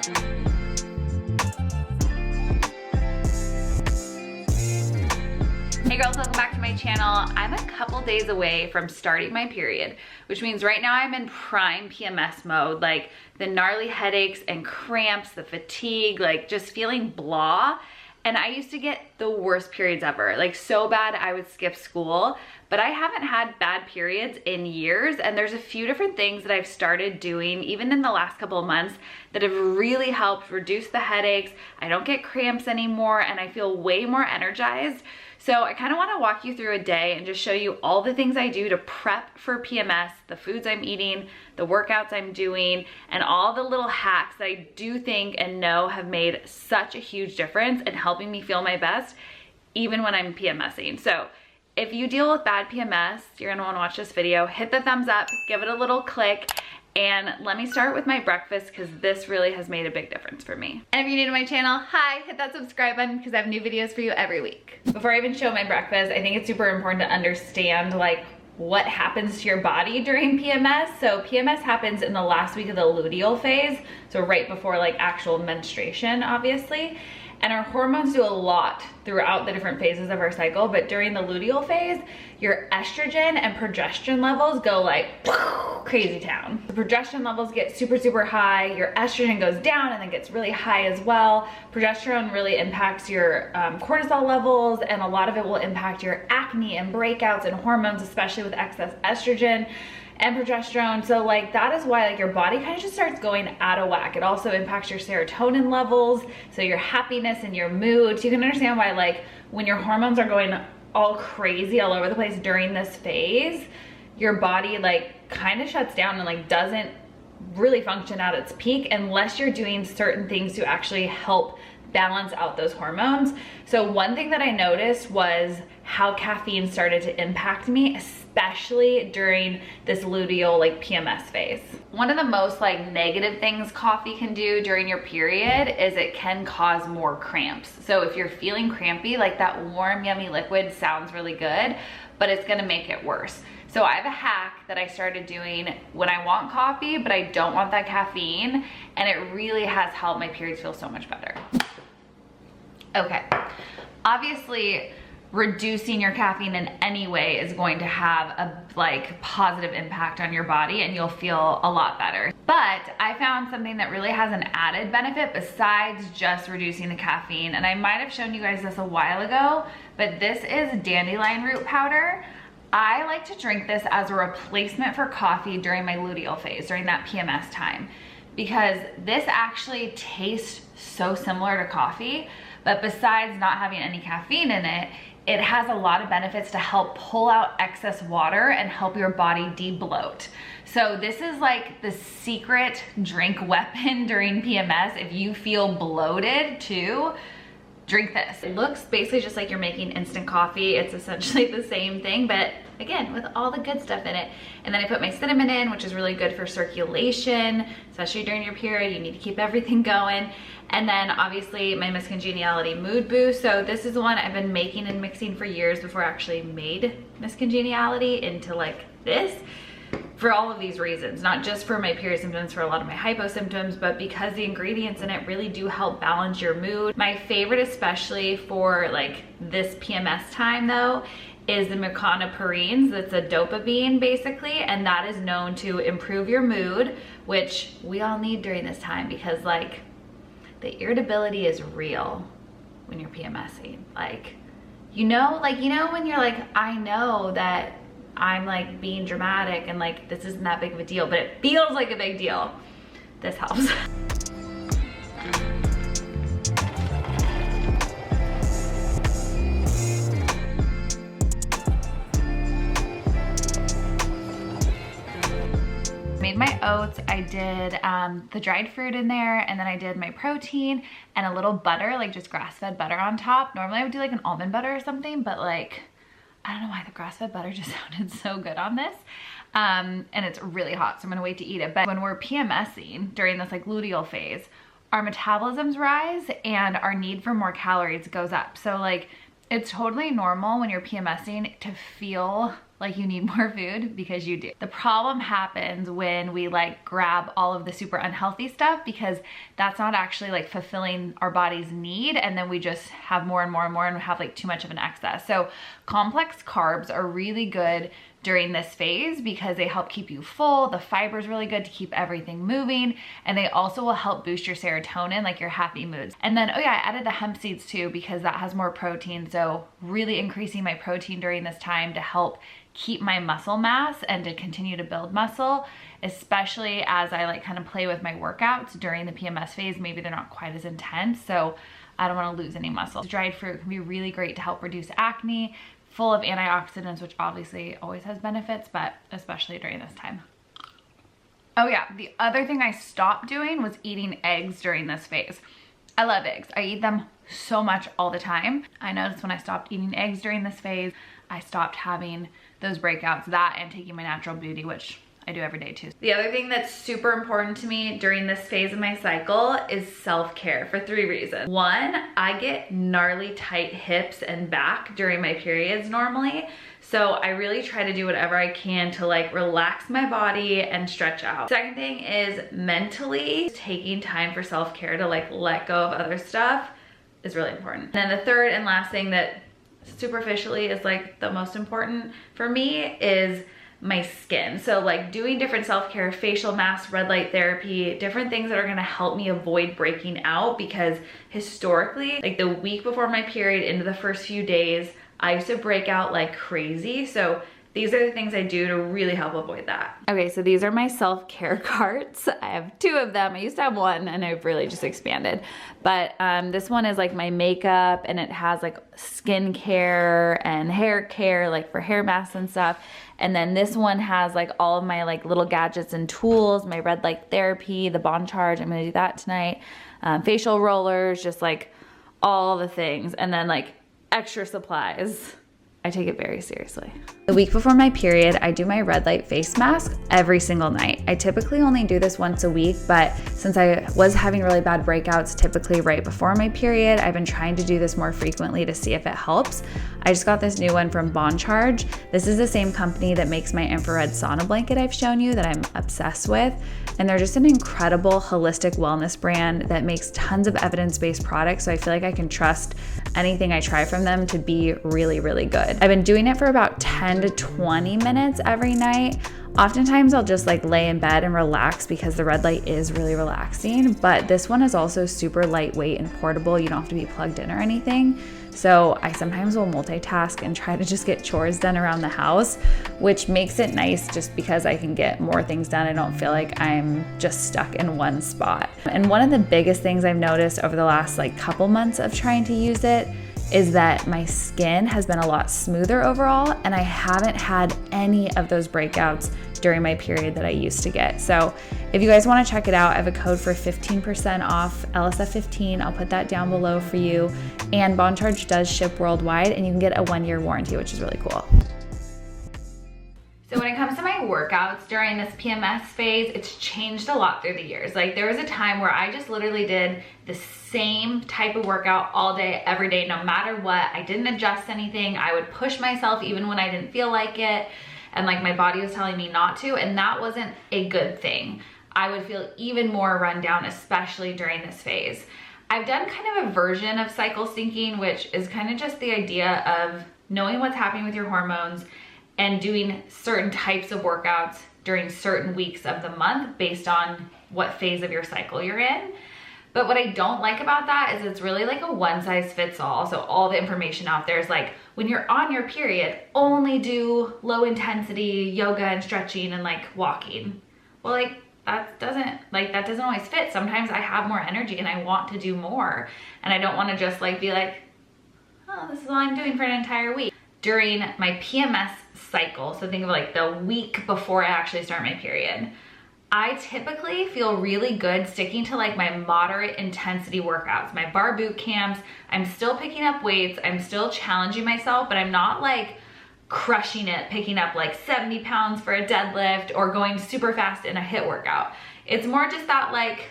Hey girls, welcome back to my channel. I'm a couple days away from starting my period, which means right now I'm in prime PMS mode, like the gnarly headaches and cramps, the fatigue, like just feeling blah. And I used to get the worst periods ever, like so bad I would skip school, but I haven't had bad periods in years. And there's a few different things that I've started doing even in the last couple of months that have really helped reduce the headaches. I don't get cramps anymore and I feel way more energized. So I kind of want to walk you through a day and just show you all the things I do to prep for PMS, the foods I'm eating, the workouts I'm doing, and all the little hacks that I do think and know have made such a huge difference in helping me feel my best, even when I'm PMSing. So if you deal with bad PMS, you're gonna wanna watch this video, hit the thumbs up, give it a little click, and let me start with my breakfast because this really has made a big difference for me. And if you're new to my channel, hi, hit that subscribe button because I have new videos for you every week. Before I even show my breakfast, I think it's super important to understand like what happens to your body during PMS. So PMS happens in the last week of the luteal phase, so right before like actual menstruation, obviously. And our hormones do a lot throughout the different phases of our cycle, but during the luteal phase, your estrogen and progesterone levels go like crazy town. The progesterone levels get super, super high, your estrogen goes down and then gets really high as well. Progesterone really impacts your cortisol levels, and a lot of it will impact your acne and breakouts and hormones, especially with excess estrogen and progesterone. So like that is why like your body kind of just starts going out of whack. It also impacts your serotonin levels, so your happiness and your mood. So you can understand why like when your hormones are going all crazy all over the place during this phase, your body like kind of shuts down and like doesn't really function at its peak unless you're doing certain things to actually help balance out those hormones. So one thing that I noticed was how caffeine started to impact me, especially during this luteal like PMS phase. One of the most like negative things coffee can do during your period is it can cause more cramps. So if you're feeling crampy, like that warm yummy liquid sounds really good, but it's gonna make it worse. So I have a hack that I started doing when I want coffee, but I don't want that caffeine, and it really has helped my periods feel so much better. Okay, obviously reducing your caffeine in any way is going to have a like positive impact on your body and you'll feel a lot better. But I found something that really has an added benefit besides just reducing the caffeine, and I might have shown you guys this a while ago, but this is dandelion root powder. I like to drink this as a replacement for coffee during my luteal phase, during that PMS time, because this actually tastes so similar to coffee, but besides not having any caffeine in it, it has a lot of benefits to help pull out excess water and help your body de-bloat. So this is like the secret drink weapon during PMS. If you feel bloated too, drink this. It looks basically just like you're making instant coffee. It's essentially the same thing, but again, with all the good stuff in it. And then I put my cinnamon in, which is really good for circulation, especially during your period. You need to keep everything going. And then obviously my Miss Congeniality mood boost. So this is the one I've been making and mixing for years before I actually made Miss Congeniality into like this, for all of these reasons, not just for my period symptoms, for a lot of my hypo symptoms, but because the ingredients in it really do help balance your mood. My favorite, especially for like this PMS time though, is the mecanoperines. That's a dopamine basically, and that is known to improve your mood, which we all need during this time because like the irritability is real when you're PMSing. Like, you know when you're like, I know that I'm like being dramatic and like this isn't that big of a deal, but it feels like a big deal. This helps. Made my oats, I did the dried fruit in there, and then I did my protein and a little butter, like just grass-fed butter on top. Normally I would do like an almond butter or something, but like, I don't know why the grass-fed butter just sounded so good on this. And it's really hot, so I'm gonna wait to eat it. But when we're PMSing during this like luteal phase, our metabolisms rise and our need for more calories goes up. So like It's totally normal when you're PMSing to feel like you need more food, because you do. The problem happens when we like grab all of the super unhealthy stuff, because that's not actually like fulfilling our body's need, and then we just have more and more and more and have like too much of an excess. So complex carbs are really good during this phase because they help keep you full. The fiber is really good to keep everything moving, and they also will help boost your serotonin, like your happy moods. And then, oh yeah, I added the hemp seeds too because that has more protein, so really increasing my protein during this time to help keep my muscle mass and to continue to build muscle, especially as I like kind of play with my workouts during the PMS phase. Maybe they're not quite as intense, so I don't want to lose any muscle. Dried fruit can be really great to help reduce acne, full of antioxidants, which obviously always has benefits, but especially during this time. Oh yeah, the other thing I stopped doing was eating eggs during this phase. I love eggs. I eat them so much all the time. I noticed when I stopped eating eggs during this phase, I stopped having those breakouts, that and taking my natural beauty, which I do every day too. The other thing that's super important to me during this phase of my cycle is self-care for 3 reasons. 1, I get gnarly tight hips and back during my periods normally. So I really try to do whatever I can to like relax my body and stretch out. Second thing is mentally taking time for self-care to like let go of other stuff is really important. And then the third and last thing that superficially is like the most important for me is my skin. So like doing different self-care, facial masks, red light therapy, different things that are gonna help me avoid breaking out, because historically, like the week before my period into the first few days, I used to break out like crazy. So these are the things I do to really help avoid that. Okay, so these are my self-care carts. I have 2 of them. I used to have 1 and I've really just expanded. But this one is like my makeup, and it has like skincare and hair care, like for hair masks and stuff. And then this one has like all of my like little gadgets and tools, my red light therapy, the bond charge, I'm gonna do that tonight. Facial rollers, just like all the things. And then like extra supplies. I take it very seriously. The week before my period, I do my red light face mask every single night. I typically only do this once a week, but since I was having really bad breakouts typically right before my period, I've been trying to do this more frequently to see if it helps. I just got this new one from Bond Charge. This is the same company that makes my infrared sauna blanket I've shown you that I'm obsessed with. And they're just an incredible holistic wellness brand that makes tons of evidence-based products. So I feel like I can trust anything I try from them to be really, really good. I've been doing it for about 10 to 20 minutes every night. Oftentimes I'll just like lay in bed and relax because the red light is really relaxing, but this one is also super lightweight and portable. You don't have to be plugged in or anything. So I sometimes will multitask and try to just get chores done around the house, which makes it nice just because I can get more things done. I don't feel like I'm just stuck in one spot. And one of the biggest things I've noticed over the last like couple months of trying to use it is that my skin has been a lot smoother overall, and I haven't had any of those breakouts during my period that I used to get. So if you guys want to check it out, I have a code for 15% off, LSF15. I'll put that down below for you. And Bond Charge does ship worldwide, and you can get a 1-year warranty, which is really cool. So when it comes to my workouts during this PMS phase, it's changed a lot through the years. Like there was a time where I just literally did the same type of workout all day, every day, no matter what. I didn't adjust anything. I would push myself even when I didn't feel like it. And like my body was telling me not to, and that wasn't a good thing. I would feel even more run down, especially during this phase. I've done kind of a version of cycle syncing, which is kind of just the idea of knowing what's happening with your hormones and doing certain types of workouts during certain weeks of the month based on what phase of your cycle you're in. But what I don't like about that is it's really like a one size fits all. So all the information out there is like, when you're on your period, only do low intensity yoga and stretching and like walking. Well, like that doesn't always fit. Sometimes I have more energy and I want to do more. And I don't want to just like be like, oh, this is all I'm doing for an entire week. During my PMS cycle, so think of like the week before I actually start my period, I typically feel really good sticking to like my moderate intensity workouts, my bar boot camps. I'm still picking up weights, I'm still challenging myself, but I'm not like crushing it, picking up like 70 pounds for a deadlift or going super fast in a HIIT workout. It's more just that like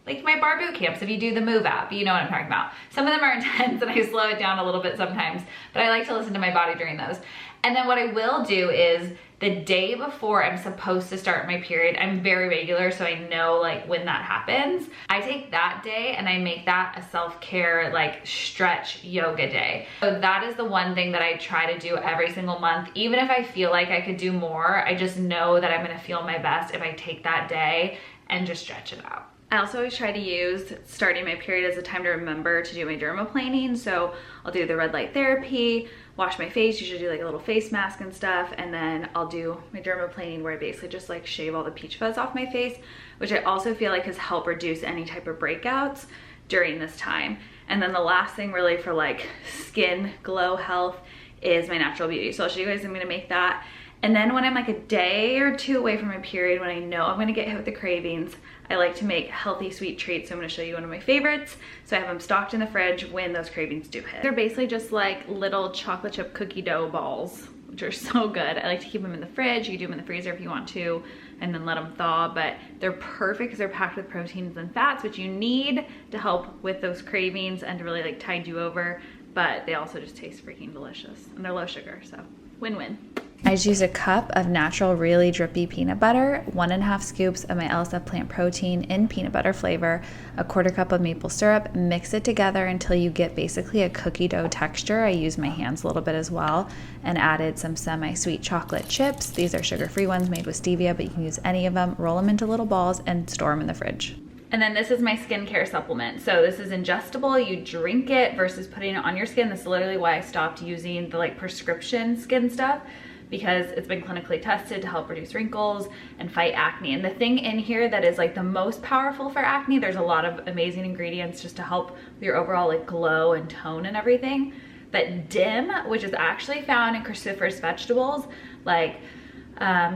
like my bar boot camps, if you do the Move app, you know what I'm talking about. Some of them are intense and I slow it down a little bit sometimes, but I like to listen to my body during those. And then what I will do is the day before I'm supposed to start my period, I'm very regular, so I know like when that happens. I take that day and I make that a self-care like stretch yoga day. So that is the one thing that I try to do every single month. Even if I feel like I could do more, I just know that I'm gonna feel my best if I take that day and just stretch it out. I also always try to use starting my period as a time to remember to do my dermaplaning. So I'll do the red light therapy, wash my face, usually do like a little face mask and stuff, and then I'll do my dermaplaning where I basically just like shave all the peach fuzz off my face, which I also feel like has helped reduce any type of breakouts during this time. And then the last thing really for like skin glow health is my natural beauty. So I'll show you guys, I'm gonna make that. And then when I'm like a day or two away from my period, when I know I'm gonna get hit with the cravings, I like to make healthy sweet treats. So I'm gonna show you one of my favorites. So I have them stocked in the fridge when those cravings do hit. They're basically just like little chocolate chip cookie dough balls, which are so good. I like to keep them in the fridge. You can do them in the freezer if you want to, and then let them thaw, but they're perfect because they're packed with proteins and fats, which you need to help with those cravings and to really like tide you over, but they also just taste freaking delicious and they're low sugar, so win-win. I just use a cup of natural, really drippy peanut butter, 1.5 scoops of my LSF plant protein in peanut butter flavor, a 1/4 cup of maple syrup, mix it together until you get basically a cookie dough texture. I use my hands a little bit as well, and added some semi-sweet chocolate chips. These are sugar-free ones made with stevia, but you can use any of them. Roll them into little balls and store them in the fridge. And then this is my skincare supplement. So this is ingestible, you drink it versus putting it on your skin. This is literally why I stopped using the like prescription skin stuff, because it's been clinically tested to help reduce wrinkles and fight acne. And the thing in here that is like the most powerful for acne, there's a lot of amazing ingredients just to help with your overall like glow and tone and everything. But DIM, which is actually found in cruciferous vegetables, like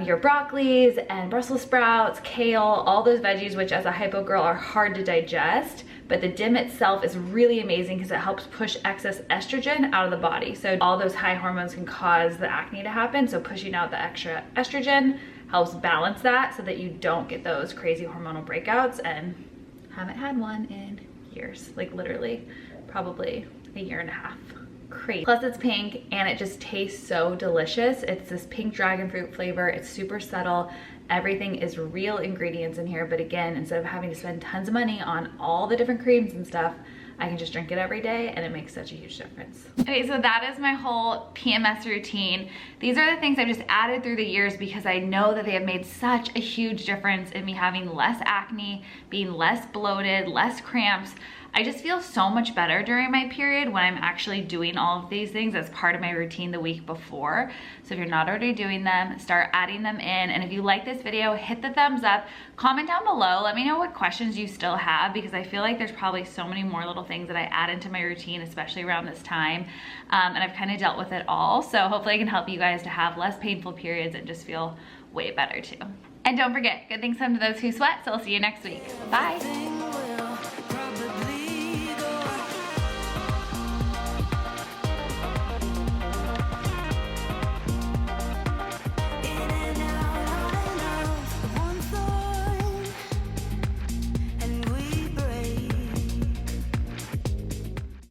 your broccolis and Brussels sprouts, kale, all those veggies, which as a hypo girl are hard to digest, but the DIM itself is really amazing because it helps push excess estrogen out of the body. So all those high hormones can cause the acne to happen. So pushing out the extra estrogen helps balance that so that you don't get those crazy hormonal breakouts, and haven't had one in years, like literally probably a year and a half. Crazy. Plus it's pink and it just tastes so delicious. It's this pink dragon fruit flavor. It's super subtle. Everything is real ingredients in here, but again, instead of having to spend tons of money on all the different creams and stuff, I can just drink it every day and it makes such a huge difference. Okay, so that is my whole PMS routine. These are the things I've just added through the years because I know that they have made such a huge difference in me having less acne, being less bloated, less cramps. I just feel so much better during my period when I'm actually doing all of these things as part of my routine the week before. So if you're not already doing them, start adding them in. And if you like this video, hit the thumbs up, comment down below, let me know what questions you still have, because I feel like there's probably so many more little things that I add into my routine, especially around this time. And I've kind of dealt with it all. So hopefully I can help you guys to have less painful periods and just feel way better too. And don't forget, good things come to those who sweat, so I'll see you next week. Bye.